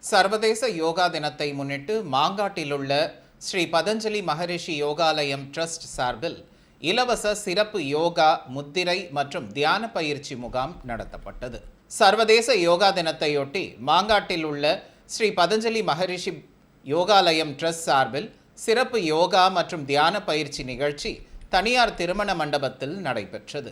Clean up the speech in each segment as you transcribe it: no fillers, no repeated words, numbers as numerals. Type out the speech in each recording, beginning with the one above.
சர்வதேச யோகா தினத்தை முன்னிட்டு மாங்காட்டிலுள்ள ஸ்ரீ பதஞ்சலி மகரிஷி யோகாலயம் ட்ரஸ்ட் சார்பில் இலவச சிறப்பு யோகா முத்திரை மற்றும் தியான பயிற்சி முகாம் நடத்தப்பட்டது. சர்வதேச யோகா தினத்தையொட்டி மாங்காட்டில் உள்ள ஸ்ரீ பதஞ்சலி மகரிஷி யோகாலயம் ட்ரஸ்ட் சார்பில் சிறப்பு யோகா மற்றும் தியான பயிற்சி நிகழ்ச்சி தனியார் திருமண மண்டபத்தில் நடைபெற்றது.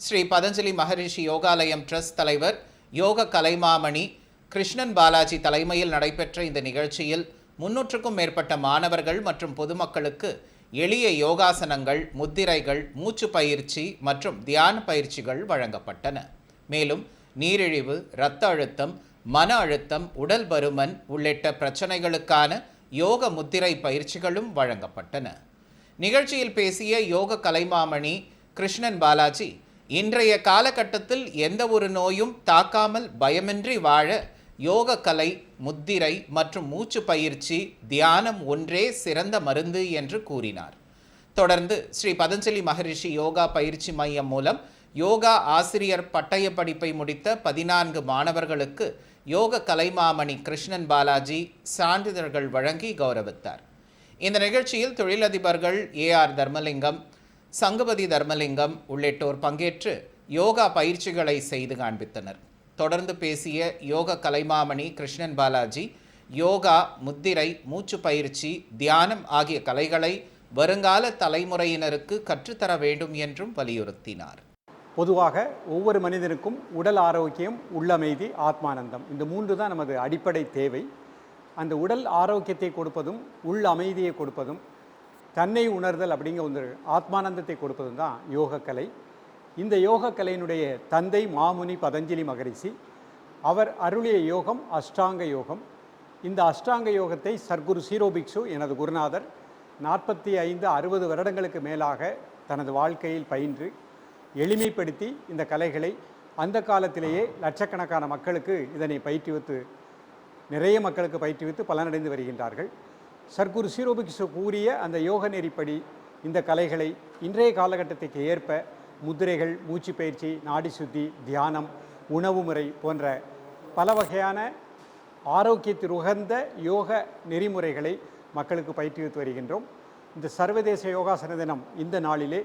ஸ்ரீ பதஞ்சலி மகரிஷி யோகாலயம் ட்ரஸ்ட் தலைவர் யோக கலைமாமணி கிருஷ்ணன் பாலாஜி தலைமையில் நடைபெற்ற இந்த நிகழ்ச்சியில் 300க்கும் மேற்பட்ட மாணவர்கள் மற்றும் பொதுமக்களுக்கு எளிய யோகாசனங்கள், முத்திரைகள், மூச்சு பயிற்சி மற்றும் தியான பயிற்சிகள் வழங்கப்பட்டன. மேலும் நீரிழிவு, இரத்த அழுத்தம், மன அழுத்தம், உடல் பருமன் உள்ளிட்ட பிரச்சனைகளுக்கான யோக முத்திரை பயிற்சிகளும் வழங்கப்பட்டன. நிகழ்ச்சியில் பேசிய யோக கலைமாமணி கிருஷ்ணன் பாலாஜி, இன்றைய காலகட்டத்தில் எந்த ஒரு நோயும் தாக்காமல் பயமின்றி வாழ யோக கலை, முத்திரை மற்றும் மூச்சு பயிற்சி, தியானம் ஒன்றே சிறந்த மருந்து என்று கூறினார். தொடர்ந்து ஸ்ரீ பதஞ்சலி மகரிஷி யோகா பயிற்சி மையம் மூலம் யோகா ஆசிரியர் பட்டய படிப்பை முடித்த 14 மாணவர்களுக்கு யோக கலைமாமணி கிருஷ்ணன் பாலாஜி சான்றிதழ்கள் வழங்கி கௌரவித்தார். இந்த நிகழ்ச்சியில் தொழிலதிபர்கள் ஏஆர் தர்மலிங்கம், சங்குபதி தர்மலிங்கம் உள்ளிட்டோர் பங்கேற்று யோகா பயிற்சிகளை செய்து காண்பித்தனர். தொடர்ந்து பேசிய யோக கலைமாமணி கிருஷ்ணன் பாலாஜி, யோகா, முத்திரை, மூச்சு பயிற்சி, தியானம் ஆகிய கலைகளை வருங்கால தலைமுறையினருக்கு கற்றுத்தர வேண்டும் என்றும் வலியுறுத்தினார். பொதுவாக ஒவ்வொரு மனிதனுக்கும் உடல் ஆரோக்கியம், உள்ளமைதி, ஆத்மானந்தம், இந்த 3 தான் நமது அடிப்படை தேவை. அந்த உடல் ஆரோக்கியத்தை கொடுப்பதும், உள் அமைதியை கொடுப்பதும், தன்னை உணர்தல் அப்படிங்கிற ஒரு ஆத்மானந்தத்தை கொடுப்பதும் தான் யோகக்கலை. இந்த யோகக்கலையினுடைய தந்தை மாமுனி பதஞ்சலி மகரிஷி. அவர் அருளிய யோகம் அஷ்டாங்க யோகம். இந்த அஷ்டாங்க யோகத்தை சர்க்குரு சீரோபிக்ஷு, எனது குருநாதர், 45-60 வருடங்களுக்கு மேலாக தனது வாழ்க்கையில் பயின்று எளிமைப்படுத்தி இந்த கலைகளை அந்த காலத்திலேயே லட்சக்கணக்கான மக்களுக்கு இதனை பயிற்றுவித்து, நிறைய மக்களுக்கு பயிற்றுவித்து பலனடைந்து வருகின்றார்கள். சர்க்குரு சீரோபிக்ஷு கூறிய அந்த யோக நெறிப்படி இந்த கலைகளை இன்றைய காலகட்டத்துக்கு ஏற்ப முத்திரைகள், மூச்சு பயிற்சி, நாடி சுத்தி, தியானம், உணவு முறை போன்ற பல வகையான ஆரோக்கியத்தில் உகந்த யோக நெறிமுறைகளை மக்களுக்கு பயிற்றுவித்து வருகின்றோம். இந்த சர்வதேச யோகாசன தினம் இந்த நாளிலே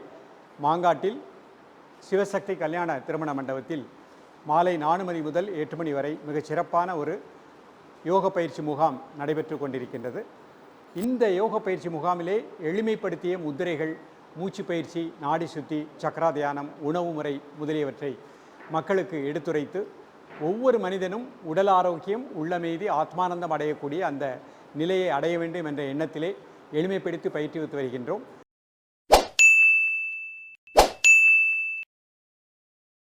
மாங்காட்டில் சிவசக்தி கல்யாண திருமண மண்டபத்தில் மாலை 4 மணி முதல் 8 மணி வரை மிகச் சிறப்பான ஒரு யோக பயிற்சி முகாம் நடைபெற்று கொண்டிருக்கின்றது. இந்த யோக பயிற்சி முகாமிலே எளிமைப்படுத்திய முத்திரைகள், மூச்சு பயிற்சி, நாடி சுத்தி, சக்கரா தியானம், உணவு முறை முதலியவற்றை மக்களுக்கு எடுத்துரைத்து ஒவ்வொரு மனிதனும் உடல் ஆரோக்கியம், உள்ளமைதி, ஆத்மானந்தம் அடையக்கூடிய அந்த நிலையை அடைய வேண்டும் என்ற எண்ணத்திலே எளிமைப்படுத்தி பயிற்றுவித்து வருகின்றோம்.